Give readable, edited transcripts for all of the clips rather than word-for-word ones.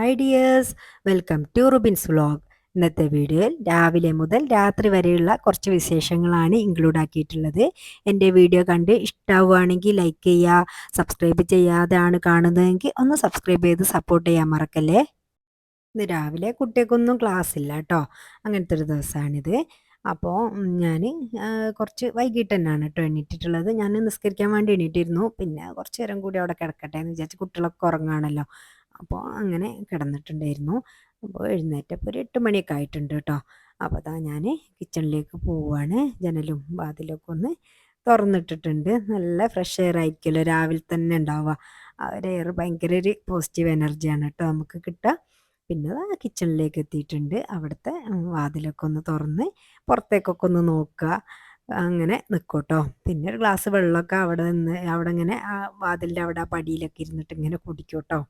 Hi dears, welcome to Rubin's vlog. ഇന്നത്തെ വീഡിയോയിൽ രാവിലെ മുതൽ രാത്രി വരെയുള്ള കുറച്ച് വിശേഷങ്ങളാണ് ഇൻക്ലൂഡ് ആക്കിയിട്ടുള്ളത്. എൻ്റെ വീഡിയോ കണ്ട് ഇഷ്ടമാവുകയാണെങ്കിൽ ലൈക്ക് ചെയ്യുക, സബ്സ്ക്രൈബ് ചെയ്യാതെയാണ് കാണുന്നതെങ്കിൽ ഒന്ന് സബ്സ്ക്രൈബ് ചെയ്ത് സപ്പോർട്ട് ചെയ്യാൻ മറക്കല്ലേ. ഇന്ന് രാവിലെ കുട്ടികൾക്കൊന്നും ക്ലാസ് ഇല്ല കേട്ടോ, അങ്ങനത്തെ ഒരു ദിവസമാണിത്. അപ്പോൾ ഞാൻ കുറച്ച് വൈകിട്ട് തന്നെയാണ് കേട്ടോ എണീറ്റിട്ടുള്ളത്. ഞാൻ നിസ്കരിക്കാൻ വേണ്ടി എണീറ്റിരുന്നു, പിന്നെ കുറച്ച് നേരം കൂടി അവിടെ കിടക്കട്ടെ എന്ന് വിചാരിച്ച്, കുട്ടികളൊക്കെ ഉറങ്ങുകയാണല്ലോ. അപ്പോൾ അങ്ങനെ കിടന്നിട്ടുണ്ടായിരുന്നു. അപ്പോൾ എഴുന്നേറ്റപ്പോൾ ഒരു 8 മണിയൊക്കെ ആയിട്ടുണ്ട് കേട്ടോ. അപ്പോൾ അതാ ഞാൻ കിച്ചണിലേക്ക് പോവുകയാണ്. ജനലും വാതിലൊക്കെ ഒന്ന് തുറന്നിട്ടിട്ടുണ്ട്. നല്ല ഫ്രഷ് എയർ ആയിരിക്കുമല്ലോ രാവിലെ തന്നെ ഉണ്ടാവുക. ആ ഒരു എയർ ഭയങ്കര ഒരു പോസിറ്റീവ് എനർജിയാണ് കേട്ടോ നമുക്ക് കിട്ടുക. പിന്നെ ദാ കിച്ചണിലേക്ക് എത്തിയിട്ടുണ്ട്. അവിടുത്തെ വാതിലൊക്കെ ഒന്ന് തുറന്ന് പുറത്തേക്കൊക്കെ ഒന്ന് നോക്കുക, അങ്ങനെ നിൽക്കും കേട്ടോ. പിന്നെ ഒരു ഗ്ലാസ് വെള്ളമൊക്കെ അവിടെ നിന്ന് അവിടെ ഇങ്ങനെ ആ വാതിലിൻ്റെ അവിടെ ആ പടിയിലൊക്കെ ഇരുന്നിട്ട് ഇങ്ങനെ കുടിക്കും കേട്ടോ.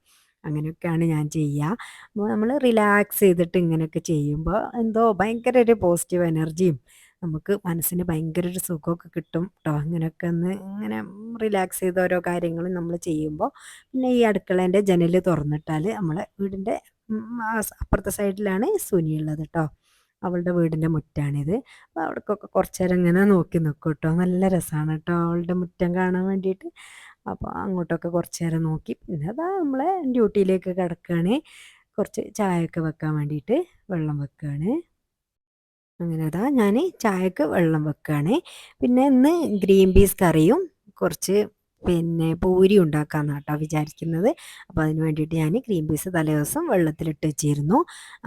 അങ്ങനെയൊക്കെയാണ് ഞാൻ ചെയ്യുക. അപ്പോൾ നമ്മൾ റിലാക്സ് ചെയ്തിട്ട് ഇങ്ങനെയൊക്കെ ചെയ്യുമ്പോൾ എന്തോ ഭയങ്കര ഒരു പോസിറ്റീവ് എനർജിയും നമുക്ക് മനസ്സിന് ഭയങ്കര ഒരു സുഖമൊക്കെ കിട്ടും കേട്ടോ. അങ്ങനെയൊക്കെ ഒന്ന് ഇങ്ങനെ റിലാക്സ് ചെയ്ത് ഓരോ കാര്യങ്ങളും നമ്മൾ ചെയ്യുമ്പോൾ. പിന്നെ ഈ അടുക്കളേൻ്റെ ജനൽ തുറന്നിട്ടാൽ നമ്മളെ വീടിൻ്റെ അപ്പുറത്തെ സൈഡിലാണ് സുനിയുള്ളത് കേട്ടോ. അവളുടെ വീടിൻ്റെ മുറ്റാണിത്. അപ്പോൾ അവിടേക്കൊക്കെ കുറച്ച് നേരം ഇങ്ങനെ നോക്കി നിൽക്കും കേട്ടോ. നല്ല രസമാണ് കേട്ടോ അവളുടെ മുറ്റം കാണാൻ വേണ്ടിയിട്ട്. അപ്പോൾ അങ്ങോട്ടൊക്കെ കുറച്ച് നേരം നോക്കി പിന്നെ അതാ നമ്മളെ ഡ്യൂട്ടിയിലേക്ക് കിടക്കുകയാണ്. കുറച്ച് ചായയൊക്കെ വെക്കാൻ വേണ്ടിയിട്ട് വെള്ളം വെക്കുകയാണ്. അങ്ങനെ അതാ ഞാൻ ചായക്ക് വെള്ളം വെക്കുകയാണ്. പിന്നെ ഇന്ന് ഗ്രീൻ പീസ് കറിയും കുറച്ച് പിന്നെ പൂരി ഉണ്ടാക്കാമെന്നാണ് കേട്ടോ വിചാരിക്കുന്നത്. അപ്പോൾ അതിന് വേണ്ടിയിട്ട് ഞാൻ ഗ്രീൻ പീസ് തലേദിവസം വെള്ളത്തിലിട്ട് വെച്ചിരുന്നു.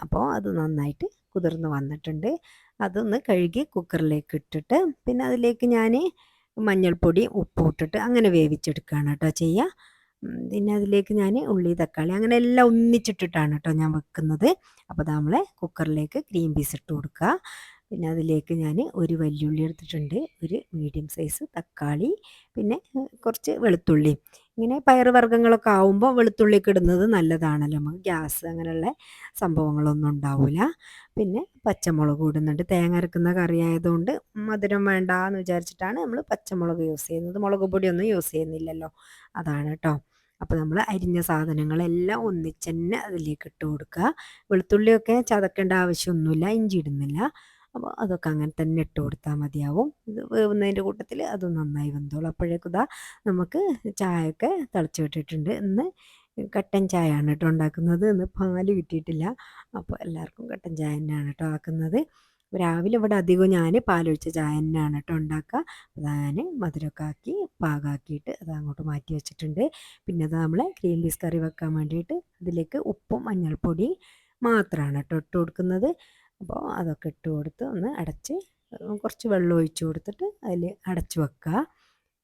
അപ്പോൾ അത് നന്നായിട്ട് കുതിർന്ന് വന്നിട്ടുണ്ട്. അതൊന്ന് കഴുകി കുക്കറിലേക്ക് ഇട്ടിട്ട് പിന്നെ അതിലേക്ക് ഞാൻ മഞ്ഞൾപ്പൊടി ഉപ്പും ഇട്ടിട്ട് അങ്ങനെ വേവിച്ചെടുക്കുകയാണ് കേട്ടോ ചെയ്യുക. പിന്നെ അതിലേക്ക് ഞാൻ ഉള്ളി തക്കാളി അങ്ങനെ എല്ലാം ഒന്നിച്ചിട്ടിട്ടാണ് കേട്ടോ ഞാൻ വെക്കുന്നത്. അപ്പോൾ നമ്മളെ കുക്കറിലേക്ക് ഗ്രീൻ പീസ് ഇട്ട് കൊടുക്കുക. പിന്നെ അതിലേക്ക് ഞാൻ ഒരു വലിയുള്ളി എടുത്തിട്ടുണ്ട്, ഒരു മീഡിയം സൈസ് തക്കാളി, പിന്നെ കുറച്ച് വെളുത്തുള്ളി. ഇങ്ങനെ പയറ് വർഗ്ഗങ്ങളൊക്കെ ആവുമ്പോൾ വെളുത്തുള്ളിയൊക്കെ ഇടുന്നത് നല്ലതാണല്ലോ, നമുക്ക് ഗ്യാസ് അങ്ങനെയുള്ള സംഭവങ്ങളൊന്നും ഉണ്ടാവില്ല. പിന്നെ പച്ചമുളക് ഇടുന്നുണ്ട്. തേങ്ങ അരക്കുന്ന കറി ആയതുകൊണ്ട് മധുരം വേണ്ട എന്ന് വിചാരിച്ചിട്ടാണ് നമ്മൾ പച്ചമുളക് യൂസ് ചെയ്യുന്നത്. മുളക് പൊടിയൊന്നും യൂസ് ചെയ്യുന്നില്ലല്ലോ, അതാണ് കേട്ടോ. അപ്പോൾ നമ്മൾ അരിഞ്ഞ സാധനങ്ങളെല്ലാം ഒന്നിച്ച് തന്നെ അതിലേക്ക് ഇട്ട് കൊടുക്കുക. വെളുത്തുള്ളിയൊക്കെ ചതക്കേണ്ട ആവശ്യമൊന്നുമില്ല, ഇഞ്ചി ഇടുന്നില്ല. അപ്പോൾ അതൊക്കെ അങ്ങനെ തന്നെ ഇട്ട് കൊടുത്താൽ മതിയാവും. ഇത് വേവുന്നതിൻ്റെ കൂട്ടത്തിൽ അത് നന്നായി വെന്തോളും. അപ്പോഴേക്കും ഇതാ നമുക്ക് ചായയൊക്കെ തിളച്ച് വിട്ടിട്ടുണ്ട്. ഇന്ന് കട്ടൻ ചായയാണ് കേട്ടോ ഉണ്ടാക്കുന്നത്. ഇന്ന് പാല് കിട്ടിയിട്ടില്ല, അപ്പോൾ എല്ലാവർക്കും കട്ടൻ ചായ തന്നെയാണ് കേട്ടോ ആക്കുന്നത്. രാവിലെ ഇവിടെ അധികവും ഞാൻ പാലൊഴിച്ച ചായ തന്നെയാണ് കേട്ടോ ഉണ്ടാക്കുക. അത് ഞാൻ മധുരമൊക്കെ ആക്കി പാകാക്കിയിട്ട് അത് അങ്ങോട്ട് മാറ്റി വെച്ചിട്ടുണ്ട്. പിന്നെ അത് നമ്മൾ ഗ്രീൻ പീസ് കറി വെക്കാൻ വേണ്ടിയിട്ട് അതിലേക്ക് ഉപ്പും മഞ്ഞൾപ്പൊടി മാത്രമാണ് കേട്ടോ ഇട്ട് കൊടുക്കുന്നത്. അപ്പോൾ അതൊക്കെ ഇട്ട് കൊടുത്ത് ഒന്ന് അടച്ച് കുറച്ച് വെള്ളം ഒഴിച്ച് കൊടുത്തിട്ട് അതിൽ അടച്ച് വെക്കുക.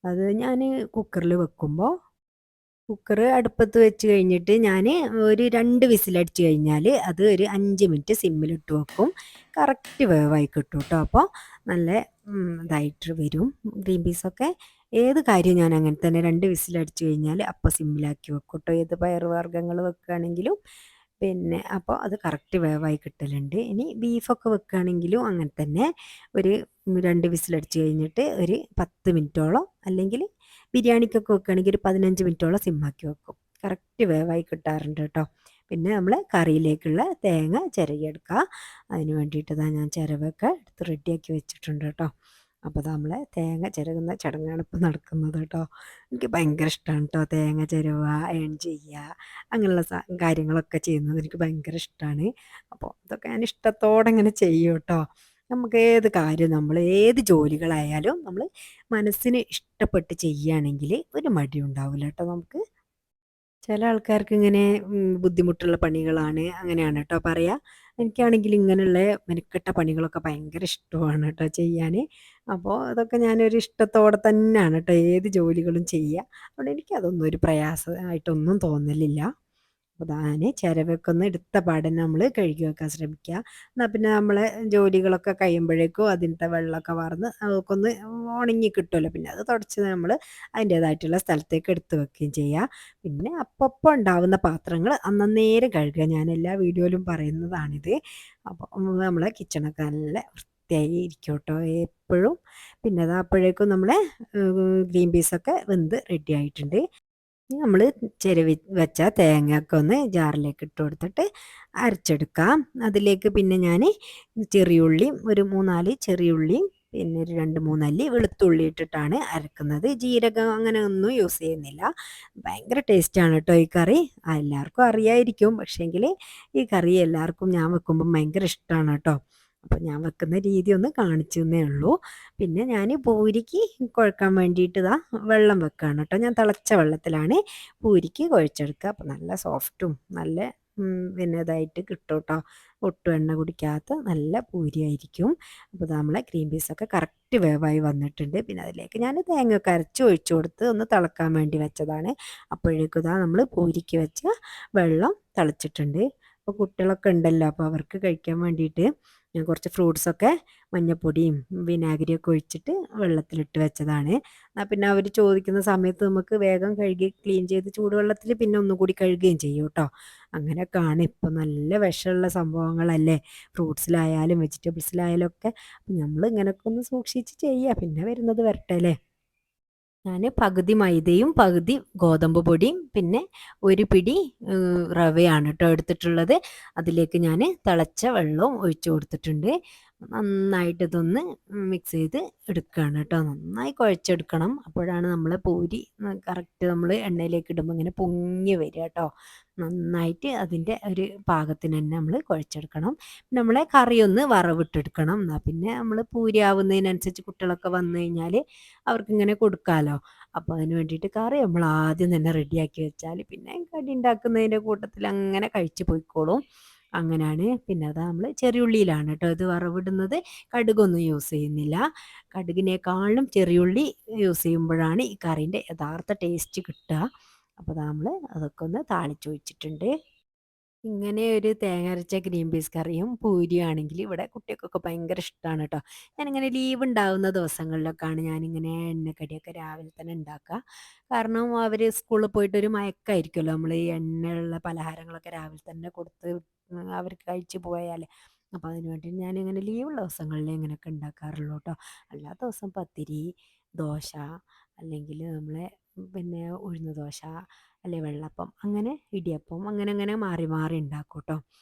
അത് ഞാൻ കുക്കറിൽ വെക്കുമ്പോൾ കുക്കർ അടുപ്പത്ത് വെച്ച് കഴിഞ്ഞിട്ട് ഞാൻ ഒരു 2 വിസിലടിച്ച് കഴിഞ്ഞാൽ അത് ഒരു 5 മിനിറ്റ് സിമ്മിലിട്ട് വെക്കും. കറക്റ്റ് വേവായി കിട്ടും കേട്ടോ. അപ്പോൾ നല്ല ഇതായിട്ട് വരും ഗ്രീൻ പീസൊക്കെ. ഏത് കാര്യം ഞാൻ അങ്ങനെ തന്നെ 2 വിസിലടിച്ച് കഴിഞ്ഞാൽ അപ്പോൾ സിമ്മിലാക്കി വെക്കും കേട്ടോ. ഏത് പയർ വർഗ്ഗങ്ങൾ വെക്കുകയാണെങ്കിലും പിന്നെ അപ്പോൾ അത് കറക്റ്റ് വേവായി കിട്ടലുണ്ട്. ഇനി ബീഫൊക്കെ വെക്കുകയാണെങ്കിലും അങ്ങനെ തന്നെ ഒരു 2 വിസിലടിച്ച് കഴിഞ്ഞിട്ട് ഒരു 10 മിനിറ്റോളം, അല്ലെങ്കിൽ ബിരിയാണിക്കൊക്കെ വെക്കുകയാണെങ്കിൽ ഒരു 15 മിനിറ്റോളം സിമ്മാക്കി വെക്കും. കറക്റ്റ് വേവായി കിട്ടാറുണ്ട് കേട്ടോ. പിന്നെ നമ്മൾ കറിയിലേക്കുള്ള തേങ്ങ ചിരകിയെടുക്കുക. അതിന് വേണ്ടിയിട്ട് ഞാൻ ചിരവൊക്കെ എടുത്ത് റെഡിയാക്കി വെച്ചിട്ടുണ്ട് കേട്ടോ. അപ്പോൾ നമ്മളെ തേങ്ങ ചിരകുന്ന ചടങ്ങാണ് ഇപ്പോൾ നടക്കുന്നത് കേട്ടോ. എനിക്ക് ഭയങ്കര ഇഷ്ടമാണ് കേട്ടോ തേങ്ങ ചിരവുക, അയൺ ചെയ്യുക, അങ്ങനെയുള്ള കാര്യങ്ങളൊക്കെ ചെയ്യുന്നത് എനിക്ക് ഭയങ്കര ഇഷ്ടമാണ്. അപ്പോൾ ഇതൊക്കെ ഞാൻ ഇഷ്ടത്തോടെ ഇങ്ങനെ ചെയ്യും കേട്ടോ. നമുക്ക് ഏത് കാര്യം നമ്മൾ ഏത് ജോലികളായാലും നമ്മൾ മനസ്സിന് ഇഷ്ടപ്പെട്ട് ചെയ്യുകയാണെങ്കിൽ ഒരു മടി ഉണ്ടാവില്ല കേട്ടോ നമുക്ക്. ചില ആൾക്കാർക്ക് ഇങ്ങനെ ബുദ്ധിമുട്ടുള്ള പണികളാണ് അങ്ങനെയാണ് കേട്ടോ പറയുക. എനിക്കാണെങ്കിൽ ഇങ്ങനെയുള്ള മെനക്കെട്ട പണികളൊക്കെ ഭയങ്കര ഇഷ്ടമാണ് കേട്ടോ ചെയ്യാൻ. അപ്പോൾ അതൊക്കെ ഞാനൊരു ഇഷ്ടത്തോടെ തന്നെയാണ് കേട്ടോ ഏത് ജോലികളും ചെയ്യുക. അതുകൊണ്ട് എനിക്കതൊന്നും ഒരു പ്രയാസമായിട്ടൊന്നും തോന്നലില്ല. അപ്പോൾ ഞാൻ ചിരവൊക്കെ ഒന്ന് എടുത്ത പാടെ നമ്മൾ കഴുകി വെക്കാൻ ശ്രമിക്കുക. എന്നാൽ പിന്നെ നമ്മളെ ജോലികളൊക്കെ കഴിയുമ്പോഴേക്കും അതിൻ്റെ വെള്ളമൊക്കെ വാർന്ന് അതൊക്കെ ഒന്ന് ഉണങ്ങി കിട്ടുമല്ലോ. പിന്നെ അത് തുടച്ച് നമ്മൾ അതിൻ്റേതായിട്ടുള്ള സ്ഥലത്തേക്ക് എടുത്ത് വെക്കുകയും ചെയ്യുക. പിന്നെ അപ്പപ്പോൾ ഉണ്ടാവുന്ന പാത്രങ്ങൾ അന്നേരം കഴുകുക. ഞാൻ എല്ലാ വീഡിയോയിലും പറയുന്നതാണിത്. അപ്പോൾ നമ്മളെ കിച്ചണൊക്കെ നല്ല വൃത്തിയായി ഇരിക്കും കേട്ടോ എപ്പോഴും. പിന്നെ അത് അപ്പോഴേക്കും നമ്മളെ ഗ്രീൻ പീസൊക്കെ വെന്ത് റെഡി ആയിട്ടുണ്ട്. നമ്മൾ ചിരവി വെച്ച തേങ്ങയൊക്കെ ഒന്ന് ജാറിലേക്ക് ഇട്ട് കൊടുത്തിട്ട് അരച്ചെടുക്കാം. അതിലേക്ക് പിന്നെ ഞാൻ ചെറിയുള്ളിയും ഒരു 3-4 ചെറിയുള്ളിയും പിന്നെ ഒരു 2-3 അല്ലി വെളുത്തുള്ളി ഇട്ടിട്ടാണ് അരക്കുന്നത്. ജീരകം അങ്ങനെ ഒന്നും യൂസ് ചെയ്യുന്നില്ല. ഭയങ്കര ടേസ്റ്റാണ് കേട്ടോ ഈ കറി. എല്ലാവർക്കും അറിയായിരിക്കും. പക്ഷേങ്കിൽ ഈ കറി എല്ലാവർക്കും ഞാൻ വെക്കുമ്പം ഭയങ്കര ഇഷ്ടമാണ് കേട്ടോ. അപ്പോൾ ഞാൻ വെക്കുന്ന രീതി ഒന്ന് കാണിച്ചു എന്നേ ഉള്ളൂ. പിന്നെ ഞാൻ പൂരിക്ക് കുഴക്കാൻ വേണ്ടിയിട്ട് വെള്ളം വെക്കുകയാണ് കേട്ടോ. ഞാൻ തിളച്ച വെള്ളത്തിലാണ് പൂരിക്ക് കുഴച്ചെടുക്കുക. അപ്പോൾ നല്ല സോഫ്റ്റും നല്ല പിന്നെ ഇതായിട്ട് കിട്ടും കേട്ടോ. ഒട്ടും എണ്ണ കുടിക്കാത്ത നല്ല പൂരിയായിരിക്കും. അപ്പോൾ നമ്മളെ ഗ്രീൻ പീസൊക്കെ കറക്റ്റ് വേവായി വന്നിട്ടുണ്ട്. പിന്നെ അതിലേക്ക് ഞാൻ തേങ്ങയൊക്കെ അരച്ച് ഒഴിച്ചു കൊടുത്ത് ഒന്ന് തിളക്കാൻ വേണ്ടി വെച്ചതാണ്. അപ്പോഴേക്കും നമ്മൾ പൂരിക്ക് വെച്ച വെള്ളം തിളച്ചിട്ടുണ്ട്. അപ്പോൾ കുട്ടികളൊക്കെ ഉണ്ടല്ലോ, അപ്പോൾ അവർക്ക് കഴിക്കാൻ വേണ്ടിയിട്ട് ഞാൻ കുറച്ച് ഫ്രൂട്ട്സൊക്കെ മഞ്ഞപ്പൊടിയും വിനാഗിരിയൊക്കെ ഒഴിച്ചിട്ട് വെള്ളത്തിലിട്ട് വെച്ചതാണ്. പിന്നെ അവർ ചോദിക്കുന്ന സമയത്ത് നമുക്ക് വേഗം കഴുകി ക്ലീൻ ചെയ്ത് ചൂടുവെള്ളത്തിൽ പിന്നെ ഒന്നുകൂടി കഴുകുകയും ചെയ്യും കേട്ടോ. അങ്ങനെയൊക്കെയാണ്. ഇപ്പം നല്ല വിഷമുള്ള സംഭവങ്ങളല്ലേ ഫ്രൂട്ട്സിലായാലും വെജിറ്റബിൾസിലായാലും ഒക്കെ. നമ്മൾ ഇങ്ങനെയൊക്കെ ഒന്ന് സൂക്ഷിച്ച് ചെയ്യുക. പിന്നെ വരുന്നത് വരട്ടെ അല്ലേ. ഞാൻ പകുതി മൈദയും പകുതി ഗോതമ്പ് പൊടിയും പിന്നെ ഒരു പിടി റവയാണ് കേട്ടോ എടുത്തിട്ടുള്ളത്. അതിലേക്ക് ഞാൻ തിളച്ച വെള്ളവും ഒഴിച്ചു കൊടുത്തിട്ടുണ്ട്. നന്നായിട്ട് ഇതൊന്ന് മിക്സ് ചെയ്ത് എടുക്കുകയാണ് കേട്ടോ. നന്നായി കുഴച്ചെടുക്കണം. അപ്പോഴാണ് നമ്മളെ പൂരി കറക്റ്റ് നമ്മൾ എണ്ണയിലേക്ക് ഇടുമ്പോൾ ഇങ്ങനെ പൊങ്ങി വരിക കേട്ടോ. നന്നായിട്ട് അതിൻ്റെ ഒരു പാകത്തിന് തന്നെ നമ്മൾ കുഴച്ചെടുക്കണം. നമ്മളെ കറിയൊന്ന് വറവിട്ടെടുക്കണം. എന്നാൽ പിന്നെ നമ്മൾ പൂരി ആവുന്നതിനനുസരിച്ച് കുട്ടികളൊക്കെ വന്നു കഴിഞ്ഞാൽ അവർക്കിങ്ങനെ കൊടുക്കാമല്ലോ. അപ്പോൾ അതിന് വേണ്ടിയിട്ട് കറി നമ്മൾ ആദ്യം തന്നെ റെഡിയാക്കി വെച്ചാൽ പിന്നെ കടി ഉണ്ടാക്കുന്നതിൻ്റെ കൂട്ടത്തിൽ അങ്ങനെ കഴിച്ച് പോയിക്കോളും. അങ്ങനെയാണ്. പിന്നെ നമ്മൾ ചെറിയുള്ളിയിലാണ് കേട്ടോ ഇത് വറവിടുന്നത്. കടുകൊന്നും യൂസ് ചെയ്യുന്നില്ല. കടുകിനേക്കാളും ചെറിയുള്ളി യൂസ് ചെയ്യുമ്പോഴാണ് ഈ കറീൻ്റെ യഥാർത്ഥ ടേസ്റ്റ് കിട്ടുക. അപ്പോൾ നമ്മൾ അതൊക്കെ ഒന്ന് താളിച്ചൊഴിച്ചിട്ടുണ്ട്. ഇങ്ങനെ ഒരു തേങ്ങ അരച്ച ഗ്രീൻ പീസ് കറിയും പൂരിയും ആണെങ്കിൽ ഇവിടെ കുട്ടികൾക്കൊക്കെ ഭയങ്കര ഇഷ്ടമാണ് കേട്ടോ. ഞാനിങ്ങനെ ലീവ് ഉണ്ടാവുന്ന ദിവസങ്ങളിലൊക്കെയാണ് ഞാനിങ്ങനെ എണ്ണക്കടിയൊക്കെ രാവിലെ തന്നെ ഉണ്ടാക്കുക. കാരണം അവർ സ്കൂളിൽ പോയിട്ട് ഒരു മയക്കമായിരിക്കുമല്ലോ നമ്മൾ ഈ എണ്ണയുള്ള പലഹാരങ്ങളൊക്കെ രാവിലെ തന്നെ കൊടുത്ത് അവർക്ക് കഴിച്ച് പോയാൽ. അപ്പോൾ അതിന് വേണ്ടി ഞാനിങ്ങനെ ലീവുള്ള ദിവസങ്ങളിൽ ഇങ്ങനെയൊക്കെ ഉണ്ടാക്കാറുള്ളൂ കേട്ടോ. അല്ലാത്ത ദിവസം പത്തിരി, ദോശ, അല്ലെങ്കിൽ നമ്മളെ പിന്നെ ഉഴുന്ന് ദോശ, അല്ലെ വെള്ളപ്പം, അങ്ങനെ ഇടിയപ്പം, അങ്ങനെ അങ്ങനെ മാറി മാറി ഉണ്ടാക്കും കേട്ടോ.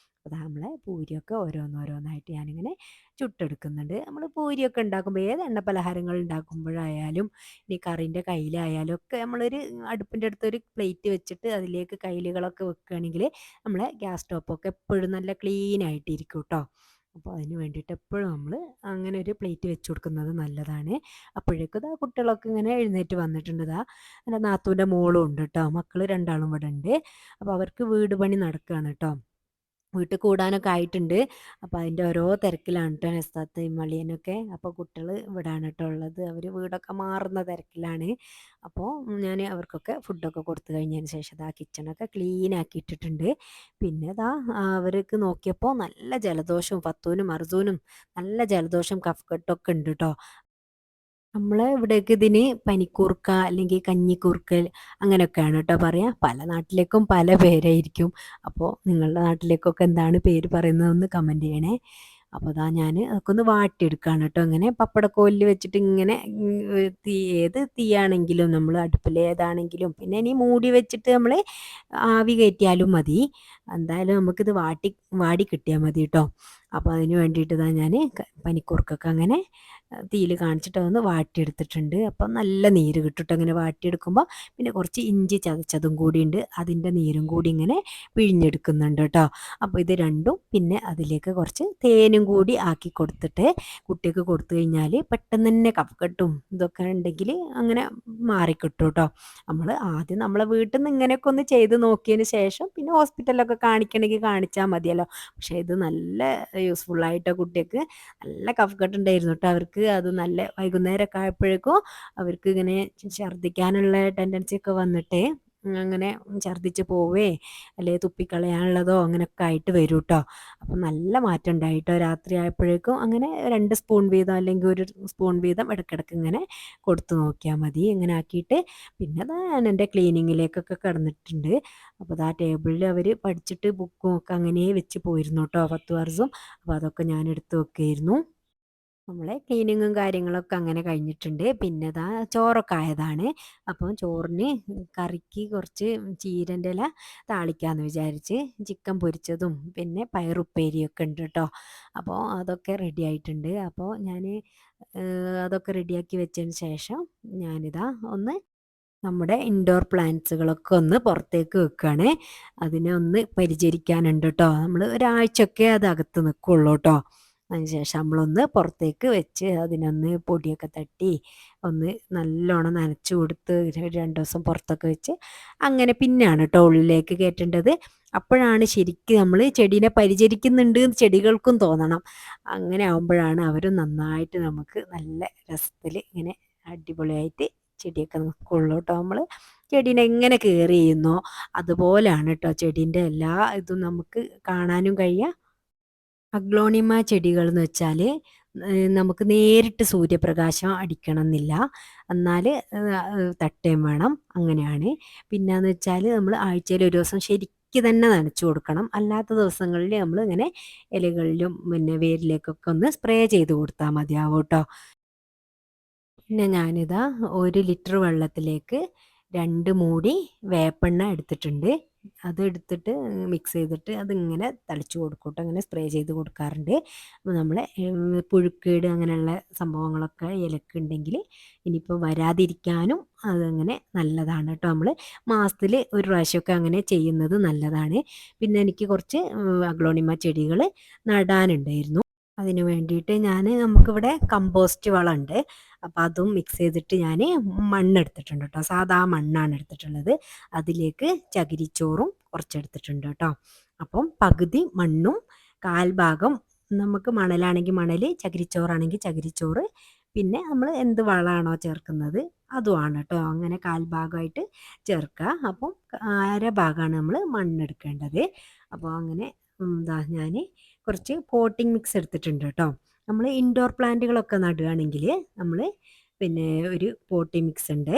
അപ്പോൾ നമ്മളെ പൂരിയൊക്കെ ഓരോന്നോരോന്നായിട്ട് ഞാനിങ്ങനെ ചുട്ടെടുക്കുന്നുണ്ട്. നമ്മൾ പൂരിയൊക്കെ ഉണ്ടാക്കുമ്പോൾ ഏത് എണ്ണ പലഹാരങ്ങൾ ഉണ്ടാക്കുമ്പോഴായാലും ഇനി കറിൻ്റെ കയ്യിലായാലും ഒക്കെ നമ്മളൊരു അടുപ്പിൻ്റെ അടുത്തൊരു പ്ലേറ്റ് വെച്ചിട്ട് അതിലേക്ക് കയ്യിലുകളൊക്കെ വെക്കുകയാണെങ്കിൽ നമ്മളെ ഗ്യാസ് സ്റ്റോപ്പൊക്കെ എപ്പോഴും നല്ല ക്ലീൻ ആയിട്ടിരിക്കും കേട്ടോ. അപ്പോൾ അതിന് വേണ്ടിയിട്ട് എപ്പോഴും നമ്മൾ അങ്ങനെ ഒരു പ്ലേറ്റ് വെച്ച് കൊടുക്കുന്നത് നല്ലതാണ്. അപ്പോഴേക്കും കുട്ടികളൊക്കെ ഇങ്ങനെ എഴുന്നേറ്റ് വന്നിട്ടുണ്ട്. എൻ്റെ നാത്തൂൻ്റെ മോളും ഉണ്ട് കേട്ടോ. മക്കൾ രണ്ടാളും ഇവിടെ ഉണ്ട്. അപ്പോൾ അവർക്ക് വീട് പണി നടക്കുകയാണ് കേട്ടോ. വീട്ടിൽ കൂടാനൊക്കെ ആയിട്ടുണ്ട്. അപ്പോൾ അതിൻ്റെ ഓരോ തിരക്കിലാണ് കേട്ടോ നെസ്താത്തയും മളിയനൊക്കെ. അപ്പോൾ കുട്ടികൾ ഇവിടെയാണ് കേട്ടോ ഉള്ളത്. അവർ വീടൊക്കെ മാറുന്ന തിരക്കിലാണ്. അപ്പോൾ ഞാൻ അവർക്കൊക്കെ ഫുഡൊക്കെ കൊടുത്തു കഴിഞ്ഞതിന് ശേഷം കിച്ചണൊക്കെ ക്ലീൻ ആക്കി ഇട്ടിട്ടുണ്ട്. പിന്നെ അവർക്ക് നോക്കിയപ്പോൾ നല്ല ജലദോഷവും ഫത്തൂനും അർസൂനും നല്ല ജലദോഷം കഫക്കെട്ടൊക്കെ ഉണ്ട് കേട്ടോ. നമ്മളെ ഇവിടെയൊക്കെ ഇതിന് പനിക്കൂർക്ക അല്ലെങ്കിൽ കഞ്ഞിക്കൂർക്കൽ അങ്ങനെയൊക്കെയാണ് കേട്ടോ പറയുക. പല നാട്ടിലേക്കും പല പേരായിരിക്കും. അപ്പോൾ നിങ്ങളുടെ നാട്ടിലേക്കൊക്കെ എന്താണ് പേര് പറയുന്നതെന്ന് കമൻറ്റ് ചെയ്യണേ. അപ്പോൾ ഞാൻ അതൊക്കെ ഒന്ന് വാട്ടിയെടുക്കുകയാണ് കേട്ടോ. ഇങ്ങനെ പപ്പടക്കോലിൽ വെച്ചിട്ട് ഇങ്ങനെ തീ ഏത് തീയാണെങ്കിലും നമ്മൾ അടുപ്പിൽ ഏതാണെങ്കിലും പിന്നെ ഇനി മൂടി വെച്ചിട്ട് നമ്മൾ ആവി കയറ്റിയാലും മതി. എന്തായാലും നമുക്കിത് വാടി കിട്ടിയാൽ മതി കേട്ടോ. അപ്പോൾ അതിന് വേണ്ടിയിട്ട് ഞാൻ പനിക്കൂർക്കൊക്കെ അങ്ങനെ തീയിൽ കാണിച്ചിട്ട് അതൊന്ന് വാട്ടിയെടുത്തിട്ടുണ്ട്. അപ്പം നല്ല നീര് കിട്ടും കേട്ടോ അങ്ങനെ വാട്ടിയെടുക്കുമ്പോൾ. പിന്നെ കുറച്ച് ഇഞ്ചി ചതച്ചതും കൂടിയുണ്ട്. അതിൻ്റെ നീരും കൂടി ഇങ്ങനെ പിഴിഞ്ഞെടുക്കുന്നുണ്ട് കേട്ടോ. അപ്പോൾ ഇത് രണ്ടും പിന്നെ അതിലേക്ക് കുറച്ച് തേനും കൂടി ആക്കി കൊടുത്തിട്ട് കുട്ടിക്ക് കൊടുത്തു കഴിഞ്ഞാൽ പെട്ടെന്ന് തന്നെ കഫക്കെട്ടും ഇതൊക്കെ ഉണ്ടെങ്കിൽ അങ്ങനെ മാറിക്കിട്ടും കേട്ടോ. നമ്മൾ ആദ്യം നമ്മളെ വീട്ടിൽ നിന്ന് ഇങ്ങനെയൊക്കെ ഒന്ന് ചെയ്ത് നോക്കിയതിന് ശേഷം പിന്നെ ഹോസ്പിറ്റലിലൊക്കെ കാണിക്കണമെങ്കിൽ കാണിച്ചാൽ മതിയല്ലോ. പക്ഷേ ഇത് നല്ല യൂസ്ഫുള്ളായിട്ടോ കുട്ടിക്ക്. നല്ല കഫക്കെട്ടുണ്ടായിരുന്നു കേട്ടോ അവർക്ക്. അത് നല്ല വൈകുന്നേരമൊക്കെ ആയപ്പോഴേക്കും അവർക്ക് ഇങ്ങനെ ഛർദ്ദിക്കാനുള്ള ടെൻഡൻസി ഒക്കെ വന്നിട്ടേ അങ്ങനെ ഛർദ്ദിച്ച് പോവേ അല്ലെങ്കിൽ തുപ്പിക്കളയാനുള്ളതോ അങ്ങനെയൊക്കെ ആയിട്ട് വരും കേട്ടോ. അപ്പം നല്ല മാറ്റം ഉണ്ടായിട്ടോ. രാത്രി ആയപ്പോഴേക്കും അങ്ങനെ 2 സ്പൂൺ വീതം അല്ലെങ്കിൽ 1 സ്പൂൺ വീതം ഇടയ്ക്കിടയ്ക്ക് ഇങ്ങനെ കൊടുത്തു നോക്കിയാൽ മതി. ഇങ്ങനെ ആക്കിയിട്ട് പിന്നെ ഞാൻ എൻ്റെ ക്ലീനിങ്ങിലേക്കൊക്കെ കിടന്നിട്ടുണ്ട്. അപ്പോൾ ടേബിളിൽ അവർ പഠിച്ചിട്ട് ബുക്കും ഒക്കെ അങ്ങനെ വെച്ച് പോയിരുന്നു കേട്ടോ 10 വർഷവും. അപ്പോൾ അതൊക്കെ ഞാൻ എടുത്ത് വെക്കുകയായിരുന്നു. നമ്മളെ ക്ലീനിങ്ങും കാര്യങ്ങളൊക്കെ അങ്ങനെ കഴിഞ്ഞിട്ടുണ്ട്. പിന്നെ ദാ ചോറൊക്കെ ആയതാണ്. അപ്പം ചോറിന് കറിക്ക് കുറച്ച് ചീരൻ്റെ ഇല താളിക്കാന്ന് വിചാരിച്ച് ചിക്കൻ പൊരിച്ചതും പിന്നെ പയറുപ്പേരിയൊക്കെ ഉണ്ട് ട്ടോ. അപ്പോൾ അതൊക്കെ റെഡി ആയിട്ടുണ്ട്. അപ്പോൾ ഞാൻ അതൊക്കെ റെഡിയാക്കി വെച്ചതിന് ശേഷം ഞാനിതാ ഒന്ന് നമ്മുടെ ഇൻഡോർ പ്ലാന്റ്സുകളൊക്കെ ഒന്ന് പുറത്തേക്ക് വെക്കുകയാണ്. അതിനെ ഒന്ന് പരിചരിക്കാനുണ്ട് ട്ടോ. നമ്മൾ ഒരാഴ്ചയൊക്കെ അത് അകത്ത് നിൽക്കുള്ളൂ ട്ടോ. അതിനുശേഷം നമ്മളൊന്ന് പുറത്തേക്ക് വെച്ച് അതിനൊന്ന് പൊടിയൊക്കെ തട്ടി ഒന്ന് നല്ലോണം നനച്ച് കൊടുത്ത് 2 ദിവസം പുറത്തൊക്കെ വെച്ച് അങ്ങനെ പിന്നെയാണ് ട്ടോ ഉള്ളിലേക്ക് കയറ്റേണ്ടത്. അപ്പോഴാണ് ശരിക്കും നമ്മൾ ചെടീനെ പരിചരിക്കുന്നുണ്ട് എന്ന് ചെടികൾക്കും തോന്നണം. അങ്ങനെ ആകുമ്പോഴാണ് അവരും നന്നായിട്ട് നമുക്ക് നല്ല രസത്തിൽ ഇങ്ങനെ അടിപൊളിയായിട്ട് ചെടിയൊക്കെ നിൽക്കുള്ളൂ ട്ടോ. നമ്മൾ ചെടീനെ എങ്ങനെ കെയർ ചെയ്യുന്നോ അതുപോലെയാണ് ട്ടോ ചെടീൻ്റെ എല്ലാ ഇതും നമുക്ക് കാണാനും കഴിയുക. അഗ്ലോണിമ ചെടികൾന്ന് വെച്ചാല് നമുക്ക് നേരിട്ട് സൂര്യപ്രകാശം അടിക്കണമെന്നില്ല. എന്നാല് തട്ടുകയും വേണം. അങ്ങനെയാണ്. പിന്നെന്ന് വെച്ചാല് നമ്മൾ ആഴ്ചയിൽ ഒരു ദിവസം ശരിക്ക് തന്നെ നനച്ചു കൊടുക്കണം. അല്ലാത്ത ദിവസങ്ങളിൽ നമ്മൾ ഇങ്ങനെ ഇലകളിലും പിന്നെ വേരിലേക്കൊക്കെ ഒന്ന് സ്പ്രേ ചെയ്ത് കൊടുത്താൽ മതിയാവും ട്ടോ. പിന്നെ ഞാനിതാ 1 ലിറ്റർ വെള്ളത്തിലേക്ക് 2 മൂടി വേപ്പെണ്ണ എടുത്തിട്ടുണ്ട്. അത് എടുത്തിട്ട് മിക്സ് ചെയ്തിട്ട് അതിങ്ങനെ തളിച്ച് കൊടുക്കും ട്ടോ. അങ്ങനെ സ്പ്രേ ചെയ്ത് കൊടുക്കാറുണ്ട്. അപ്പോൾ നമ്മളെ പുഴുക്കേട് അങ്ങനെയുള്ള സംഭവങ്ങളൊക്കെ ഇലക്കുണ്ടെങ്കിൽ ഇനിയിപ്പോൾ വരാതിരിക്കാനും അതങ്ങനെ നല്ലതാണ് ട്ടോ. നമ്മൾ മാസത്തിൽ ഒരു പ്രാവശ്യമൊക്കെ അങ്ങനെ ചെയ്യുന്നത് നല്ലതാണ്. പിന്നെ എനിക്ക് കുറച്ച് അഗ്ലോണിമ ചെടികൾ നടാനുണ്ടായിരുന്നു. അതിന് വേണ്ടിയിട്ട് നമുക്കിവിടെ കമ്പോസ്റ്റ് വളമുണ്ട്. അപ്പോൾ അതും മിക്സ് ചെയ്തിട്ട് ഞാൻ മണ്ണെടുത്തിട്ടുണ്ട് കേട്ടോ. സാധാ മണ്ണാണ് എടുത്തിട്ടുള്ളത്. അതിലേക്ക് ചകിരിച്ചോറും കുറച്ചെടുത്തിട്ടുണ്ട് കേട്ടോ. അപ്പം പകുതി മണ്ണും കാൽഭാഗം നമുക്ക് മണലാണെങ്കിൽ മണൽ, ചകിരിച്ചോറാണെങ്കിൽ ചകിരിച്ചോറ്, പിന്നെ നമ്മൾ എന്ത് വളമാണോ ചേർക്കുന്നത് അതുമാണ് കേട്ടോ. അങ്ങനെ കാൽഭാഗമായിട്ട് ചേർക്കുക. അപ്പം അര ഭാഗമാണ് നമ്മൾ മണ്ണെടുക്കേണ്ടത്. അപ്പോൾ അങ്ങനെ എന്താ ഞാൻ കുറച്ച് പോട്ടിംഗ് മിക്സ് എടുത്തിട്ടുണ്ട് കേട്ടോ. നമ്മൾ ഇൻഡോർ പ്ലാന്റുകളൊക്കെ നടുകയാണെങ്കിൽ നമ്മൾ പിന്നെ ഒരു പോട്ടിംഗ് മിക്സ് ഉണ്ട്.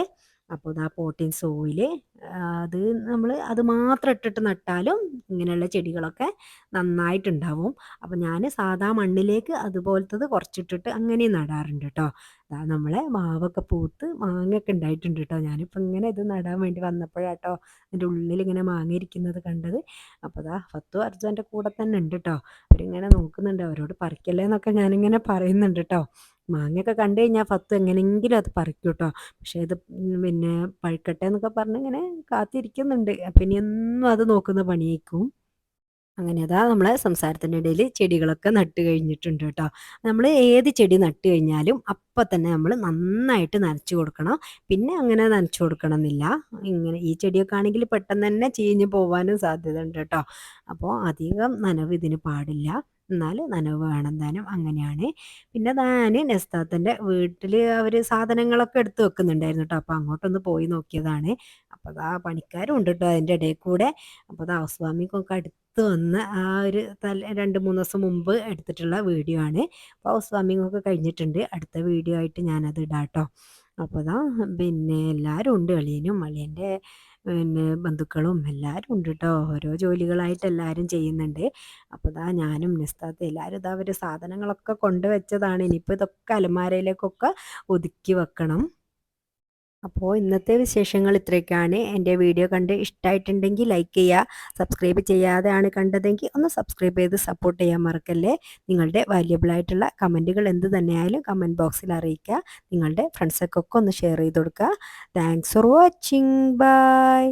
അപ്പോൾ ആ പോട്ടിംഗ് സോയിൽ അത് നമ്മൾ അത് മാത്രം ഇട്ടിട്ട് നട്ടാലും ഇങ്ങനെയുള്ള ചെടികളൊക്കെ നന്നായിട്ടുണ്ടാവും. അപ്പോൾ ഞാൻ സാധാ മണ്ണിലേക്ക് അതുപോലത്തത് കുറച്ചിട്ടിട്ട് അങ്ങനെ നടാറുണ്ട് കേട്ടോ. അതാ നമ്മളെ മാവൊക്കെ പൂത്ത് മാങ്ങയൊക്കെ ഉണ്ടായിട്ടുണ്ട് കേട്ടോ. ഞാനിപ്പോൾ ഇങ്ങനെ ഇത് നടാൻ വേണ്ടി വന്നപ്പോഴാട്ടോ അതിൻ്റെ ഉള്ളിൽ ഇങ്ങനെ മാങ്ങ ഇരിക്കുന്നത് കണ്ടത്. അപ്പോൾ അതാ ഫത്തു അർജുൻ്റെ കൂടെ തന്നെ ഉണ്ട് കേട്ടോ. അവരിങ്ങനെ നോക്കുന്നുണ്ട്. അവരോട് പറിക്കല്ലേ എന്നൊക്കെ ഞാനിങ്ങനെ പറയുന്നുണ്ട് കേട്ടോ. മാങ്ങയൊക്കെ കണ്ടു കഴിഞ്ഞാൽ ഫത്തു എങ്ങനെയെങ്കിലും അത് പറിക്കും കേട്ടോ. പക്ഷേ ഇത് പിന്നെ പഴുക്കട്ടെ എന്നൊക്കെ പറഞ്ഞ് ഇങ്ങനെ കാത്തിരിക്കുന്നുണ്ട്. അപ്പം ഇനി എന്നും അത് നോക്കുന്ന പണിയായിരിക്കും. അങ്ങനെ അതാ നമ്മളെ സംസാരത്തിൻ്റെ ഇടയിൽ ചെടികളൊക്കെ നട്ട് കഴിഞ്ഞിട്ടുണ്ട് കേട്ടോ. നമ്മൾ ഏത് ചെടി നട്ട് കഴിഞ്ഞാലും അപ്പം തന്നെ നമ്മൾ നന്നായിട്ട് നനച്ചു കൊടുക്കണം. പിന്നെ അങ്ങനെ നനച്ചു കൊടുക്കണം എന്നില്ല. ഇങ്ങനെ ഈ ചെടിയൊക്കെ ആണെങ്കിൽ പെട്ടെന്ന് തന്നെ ചീഞ്ഞ് പോവാനും സാധ്യത ഉണ്ട് കേട്ടോ. അപ്പോൾ അധികം നനവ് ഇതിന് പാടില്ല. എന്നാൽ നനവ് വേണം താനും. അങ്ങനെയാണ്. പിന്നെ ഞാൻ നെസ്താത്തൻ്റെ വീട്ടിൽ അവർ സാധനങ്ങളൊക്കെ എടുത്ത് വെക്കുന്നുണ്ടായിരുന്നു കേട്ടോ. അപ്പോൾ അങ്ങോട്ടൊന്ന് പോയി നോക്കിയതാണ്. അപ്പോൾ അതാ പണിക്കാരും ഉണ്ട് കേട്ടോ അതിൻ്റെ ഇടയിൽ കൂടെ. അപ്പോൾ അത് ഹൗസ് വാമിങ്ങൊക്കെ അടുത്ത് വന്ന് ആ ഒരു 2-3 ദിവസം മുമ്പ് എടുത്തിട്ടുള്ള വീഡിയോ ആണ്. അപ്പോൾ ഹൗസ് വാമിങ്ങൊക്കെ കഴിഞ്ഞിട്ടുണ്ട്. അടുത്ത വീഡിയോ ആയിട്ട് ഞാനത് ഇടാം കേട്ടോ. അപ്പോൾ അതാ പിന്നെ എല്ലാവരും ഉണ്ട്. അളിയനും അളിയൻ്റെ പിന്നെ ബന്ധുക്കളും എല്ലാവരും ഉണ്ട് കേട്ടോ. ഓരോ ജോലികളായിട്ട് എല്ലാവരും ചെയ്യുന്നുണ്ട്. അപ്പോൾ ഇതാ ഞാനും നിസ്താത്തും എല്ലാവരും ഇതാ അവർ സാധനങ്ങളൊക്കെ കൊണ്ടുവച്ചതാണ്. ഇനിയിപ്പോൾ ഇതൊക്കെ അലമാരയിലേക്കൊക്കെ ഒതുക്കി വെക്കണം. അപ്പോൾ ഇന്നത്തെ വിശേഷങ്ങൾ ഇത്രയൊക്കെയാണ്. എൻ്റെ വീഡിയോ കണ്ട് ഇഷ്ടമായിട്ടുണ്ടെങ്കിൽ ലൈക്ക് ചെയ്യുക. സബ്സ്ക്രൈബ് ചെയ്യാതെയാണ് കണ്ടതെങ്കിൽ ഒന്ന് സബ്സ്ക്രൈബ് ചെയ്ത് സപ്പോർട്ട് ചെയ്യാൻ മറക്കല്ലേ. നിങ്ങളുടെ വാല്യുബിൾ ആയിട്ടുള്ള കമൻറ്റുകൾ എന്ത് തന്നെയായാലും കമൻറ്റ് ബോക്സിൽ അറിയിക്കുക. നിങ്ങളുടെ ഫ്രണ്ട്സൊക്കെ ഒന്ന് ഷെയർ ചെയ്ത് കൊടുക്കുക. Thanks for watching. ബൈ.